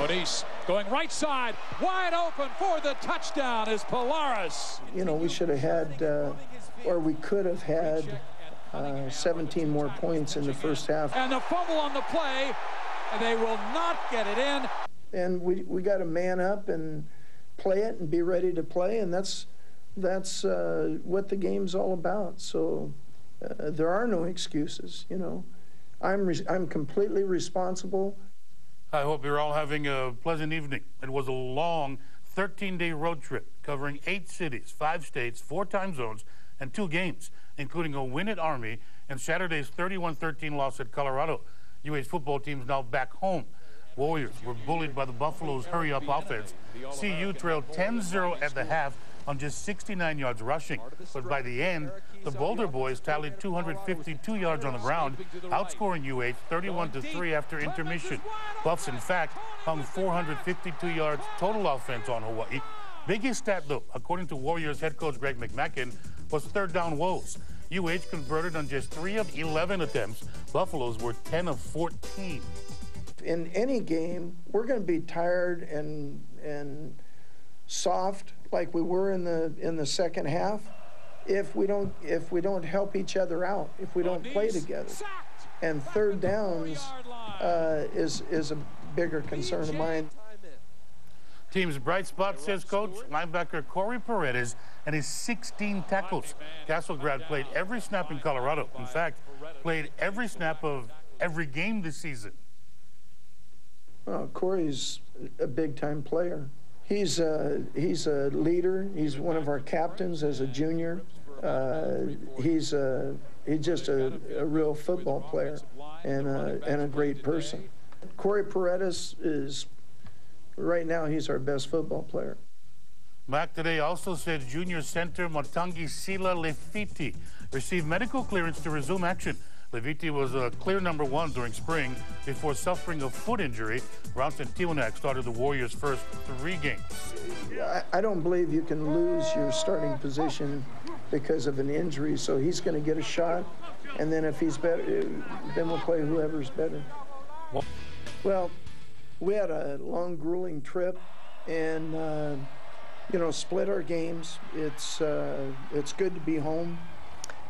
Odis going right side, wide open for the touchdown is Polaris. You know, we should have had, or we could have had 17 more points in the first half. And the fumble on the play, they will not get it in. And we got to man up and play it and be ready to play, and that's what the game's all about. So there are no excuses, you know. I'm completely responsible. I hope you're all having a pleasant evening. It was a long 13-day road trip covering 8 cities, 5 states, 4 time zones, and 2 games, including a win at Army and Saturday's 31-13 loss at Colorado. UH football team's now back home. Warriors were bullied by the Buffalo's hurry-up offense. CU trailed 10-0 at the half on just 69 yards rushing. But by the end, the Boulder boys tallied 252 yards on the ground, outscoring UH 31-3 after intermission. Buffs, in fact, hung 452 yards total offense on Hawaii. Biggest stat, though, according to Warriors head coach Greg McMackin, was third down woes. UH converted on just 3 of 11 attempts. Buffaloes were 10 of 14. In any game, we're going to be tired and soft like we were in the second half if we don't help each other out, if we don't play together. And third downs is a bigger concern of mine. Team's bright spot, says coach, linebacker Corey Paredes and his 16 tackles. Castlegrad played every snap in Colorado. In fact, played every snap of every game this season. Well, Corey's a big-time player. He's a leader. He's one of our captains as a junior. He's just a real football player and a great person. Corey Paredes is, right now, he's our best football player. Mac today also said junior center Motangi Sila Lefiti received medical clearance to resume action. Leviti was a clear #1 during spring before suffering a foot injury. Bronson Tiwanak started the Warriors' first 3 games. I don't believe you can lose your starting position because of an injury, so he's going to get a shot, and then if he's better, then we'll play whoever's better. Well, we had a long, grueling trip, and you know, split our games. It's good to be home.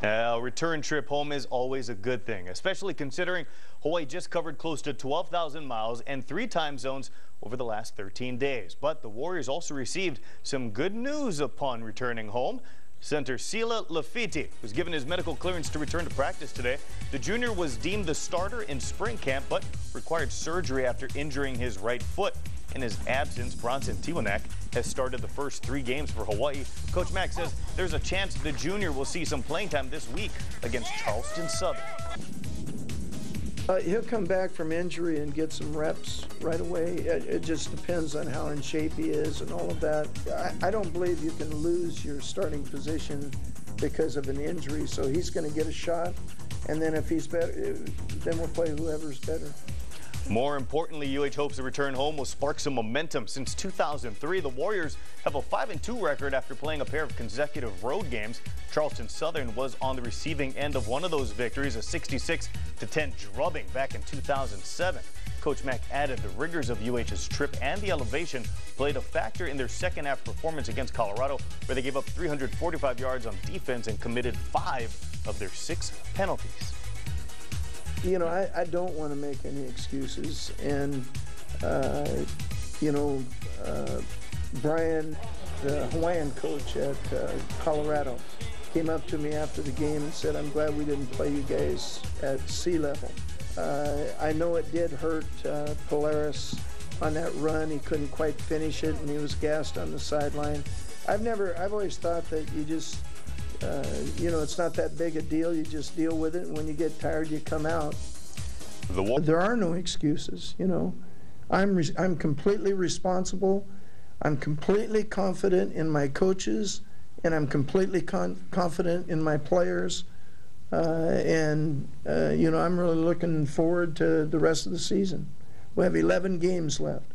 A return trip home is always a good thing, especially considering Hawaii just covered close to 12,000 miles and 3 time zones over the last 13 days. But the Warriors also received some good news upon returning home. Center Sila Lefiti was given his medical clearance to return to practice today. The junior was deemed the starter in spring camp, but required surgery after injuring his right foot. In his absence, Bronson Tiwanak has started the first 3 games for Hawaii. Coach Mack says there's a chance the junior will see some playing time this week against Charleston Southern. He'll come back from injury and get some reps right away. It just depends on how in shape he is and all of that. I don't believe you can lose your starting position because of an injury, so he's going to get a shot, and then if he's better, then we'll play whoever's better. More importantly, UH hopes the return home will spark some momentum. Since 2003, the Warriors have a 5-2 record after playing a pair of consecutive road games. Charleston Southern was on the receiving end of one of those victories, a 66-10 drubbing back in 2007. Coach Mack added the rigors of UH's trip and the elevation played a factor in their second half performance against Colorado, where they gave up 345 yards on defense and committed 5 of their 6 penalties. You know, I don't want to make any excuses, and you know, Brian, the Hawaiian coach at Colorado, came up to me after the game and said, "I'm glad we didn't play you guys at sea level." I know it did hurt Polaris on that run. He couldn't quite finish it, and he was gassed on the sideline. I've always thought that you just you know, it's not that big a deal. You just deal with it, and when you get tired, you come out. There are no excuses, you know. I'm completely responsible. I'm completely confident in my coaches, and I'm completely confident in my players. You know, I'm really looking forward to the rest of the season. We have 11 games left.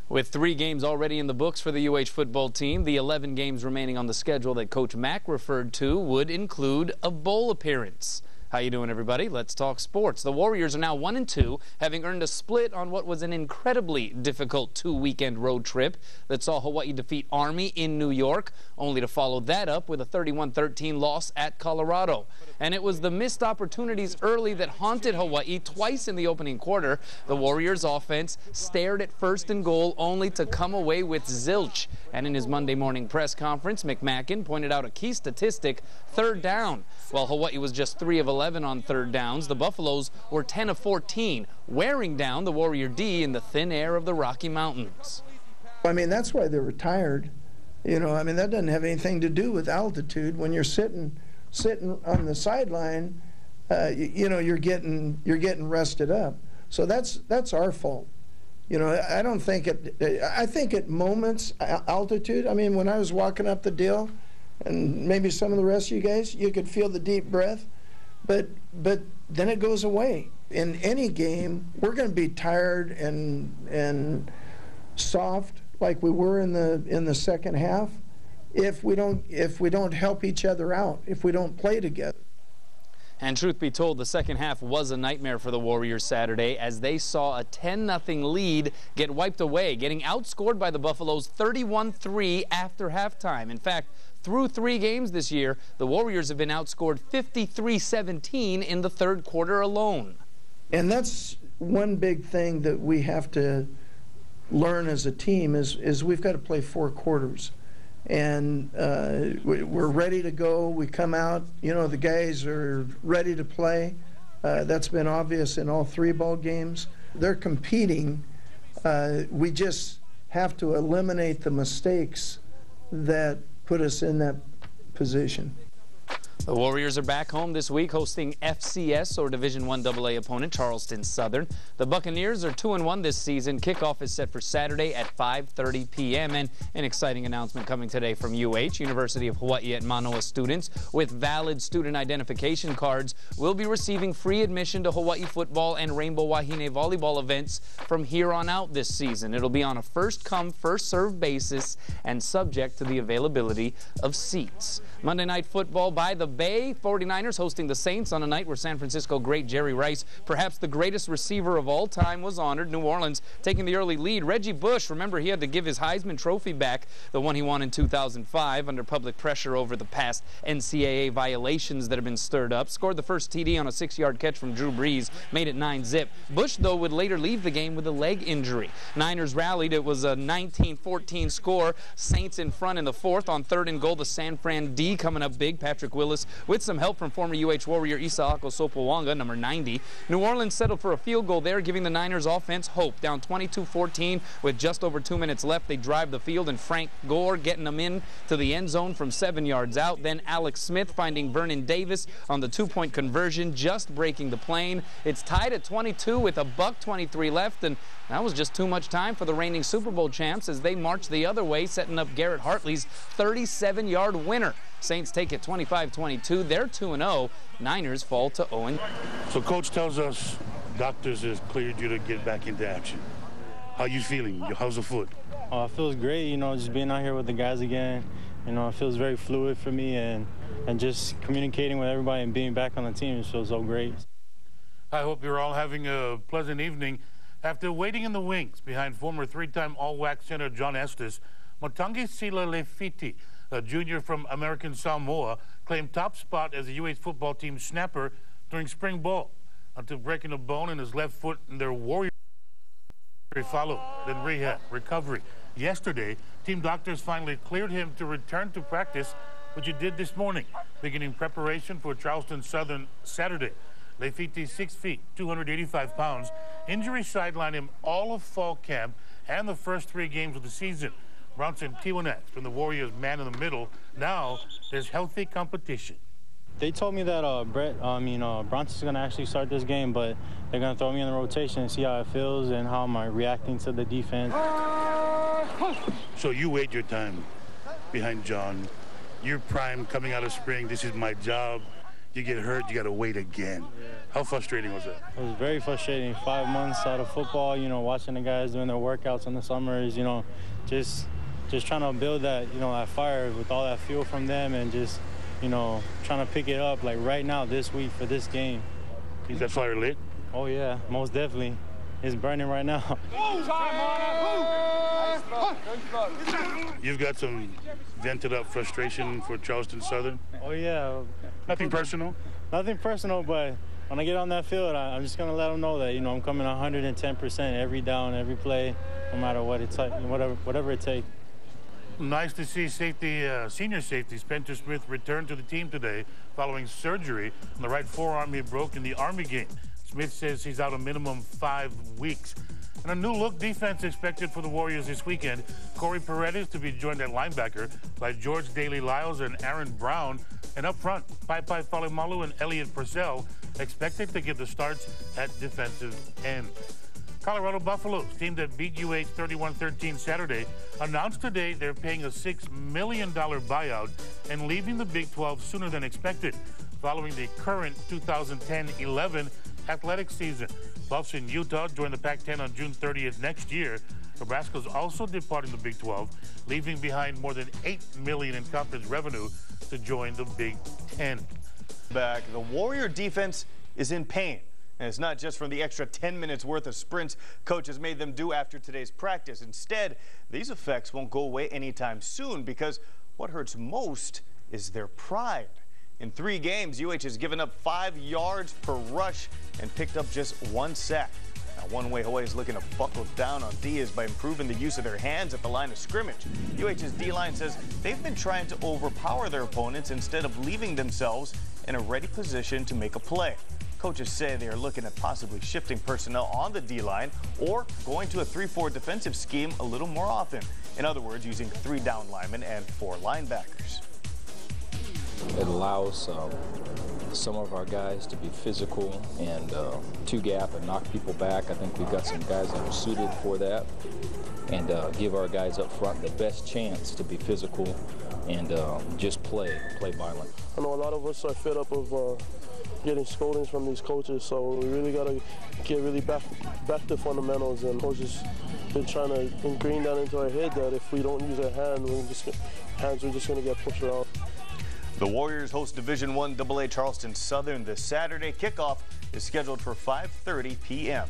With 3 games already in the books for the UH football team, the 11 games remaining on the schedule that Coach Mack referred to would include a bowl appearance. How you doing, everybody? Let's talk sports. The Warriors are now 1-2, having earned a split on what was an incredibly difficult two-weekend road trip that saw Hawaii defeat Army in New York, only to follow that up with a 31-13 loss at Colorado. And it was the missed opportunities early that haunted Hawaii twice in the opening quarter. The Warriors' offense stared at first and goal, only to come away with zilch. And in his Monday morning press conference, McMackin pointed out a key statistic: third down. While Hawaii was just 3 of 11 on third downs, the Buffaloes were 10 of 14, wearing down the Warrior D in the thin air of the Rocky Mountains. I mean, that's why they were tired. You know, I mean, that doesn't have anything to do with altitude. When you're sitting on the sideline, you know, you're getting rested up. So that's our fault. You know, I think at moments, altitude, I mean, when I was walking up the Dill, and maybe some of the rest of you guys, you could feel the deep breath, but then it goes away. In any game, we're going to be tired and soft like we were in the second half if we don't help each other out, if we don't play together. And truth be told, the second half was a nightmare for the Warriors Saturday as they saw a 10-0 lead get wiped away, getting outscored by the Buffaloes 31-3 after halftime. In fact, through 3 games this year, the Warriors have been outscored 53-17 in the third quarter alone. And that's one big thing that we have to learn as a team is we've got to play 4 quarters. And we're ready to go. We come out, you know, the guys are ready to play. That's been obvious in all 3 ball games. They're competing. We just have to eliminate the mistakes that put us in that position. The Warriors are back home this week hosting FCS, or Division I AA opponent Charleston Southern. The Buccaneers are 2-1 this season. Kickoff is set for Saturday at 5:30 p.m. And an exciting announcement coming today from UH. University of Hawaii at Manoa students with valid student identification cards will be receiving free admission to Hawaii football and Rainbow Wahine volleyball events from here on out this season. It'll be on a first-come, first-served basis and subject to the availability of seats. Monday Night Football by the Bay. 49ers hosting the Saints on a night where San Francisco great Jerry Rice, perhaps the greatest receiver of all time, was honored. New Orleans taking the early lead. Reggie Bush, remember, he had to give his Heisman Trophy back, the one he won in 2005, under public pressure over the past NCAA violations that have been stirred up. Scored the first TD on a 6-yard catch from Drew Brees, made it 9-zip. Bush, though, would later leave the game with a leg injury. Niners rallied. It was a 19-14 score. Saints in front in the 4th. On 3rd and goal, the San Fran D coming up big. Patrick Willis with some help from former UH Warrior Isaako Sopowanga, number 90. New Orleans settled for a field goal there, giving the Niners offense hope. Down 22-14 with just over 2 minutes left. They drive the field, and Frank Gore getting them in to the end zone from 7 yards out. Then Alex Smith finding Vernon Davis on the 2-point conversion, just breaking the plane. It's tied at 22 with a $1:23 left, and that was just too much time for the reigning Super Bowl champs as they march the other way, setting up Garrett Hartley's 37-yard winner. Saints take it 25-22. They're 2-0. Niners fall to 0. So Coach tells us doctors has cleared you to get back into action. How you feeling? How's the foot? It feels great, you know, just being out here with the guys again. You know, it feels very fluid for me, and just communicating with everybody and being back on the team, it feels so great. I hope you're all having a pleasant evening. After waiting in the wings behind former 3-time All-WAC center John Estes, Motangi Sila Lefiti, a junior from American Samoa, claimed top spot as the UH football team snapper during spring ball until breaking a bone in his left foot in their Warrior followed, then rehab, recovery. Yesterday, team doctors finally cleared him to return to practice, which he did this morning, beginning preparation for Charleston Southern Saturday. Lefiti, 6 feet, 285 pounds. Injury sidelined him all of fall camp and the first 3 games of the season. Bronson Tiwanet from the Warriors man in the middle. Now there's healthy competition. They told me that Bronson's going to actually start this game, but they're going to throw me in the rotation and see how it feels and how am I reacting to the defense. So you wait your time behind John. You're prime coming out of spring. This is my job. You get hurt, you got to wait again. How frustrating was that? It was very frustrating. 5 months out of football, you know, watching the guys doing their workouts in the summers, you know, just trying to build that, you know, that fire with all that fuel from them and just you know, trying to pick it up like right now this week for this game. Is that fire lit? Oh yeah, most definitely. It's burning right now. You've got some vented up frustration for Charleston Southern? Oh yeah. Nothing personal? Nothing personal, but when I get on that field, I'm just gonna let them know that, you know, I'm coming 110% every down, every play, no matter what it's like, whatever it takes. Nice to see senior safety Spencer Smith return to the team today following surgery on the right forearm he broke in the Army game. Smith says he's out a minimum 5 weeks. And a new look defense expected for the Warriors this weekend. Corey Paredes to be joined at linebacker by George Daly-Lyles and Aaron Brown. And up front, Pai Falemalu and Elliot Purcell expected to get the starts at defensive end. Colorado Buffaloes, team that beat UH 31-13 Saturday, announced today they're paying a $6 million buyout and leaving the Big 12 sooner than expected, following the current 2010-11 athletic season. Buffs in Utah join the Pac-10 on June 30th next year. Nebraska's also departing the Big 12, leaving behind more than $8 million in conference revenue to join the Big 10. Back, the Warrior defense is in pain. And it's not just from the extra 10 minutes worth of sprints coaches made them do after today's practice. Instead, these effects won't go away anytime soon because what hurts most is their pride. In 3 games, UH has given up 5 yards per rush and picked up just 1 sack. Now, one way Hawaii is looking to buckle down on D is by improving the use of their hands at the line of scrimmage. UH's D-line says they've been trying to overpower their opponents instead of leaving themselves in a ready position to make a play. Coaches say they are looking at possibly shifting personnel on the D-line or going to a 3-4 defensive scheme a little more often. In other words, using 3 down linemen and 4 linebackers. It allows some of our guys to be physical and 2-gap and knock people back. I think we've got some guys that are suited for that and give our guys up front the best chance to be physical and just play violent. I know a lot of us are fed up of getting scoldings from these coaches, so we really got to get really back to fundamentals, and coaches been trying to ingrain that into our head that if we don't use our hands, we're just going to get pushed around. The Warriors host Division I AA Charleston Southern this Saturday. Kickoff is scheduled for 5:30 p.m.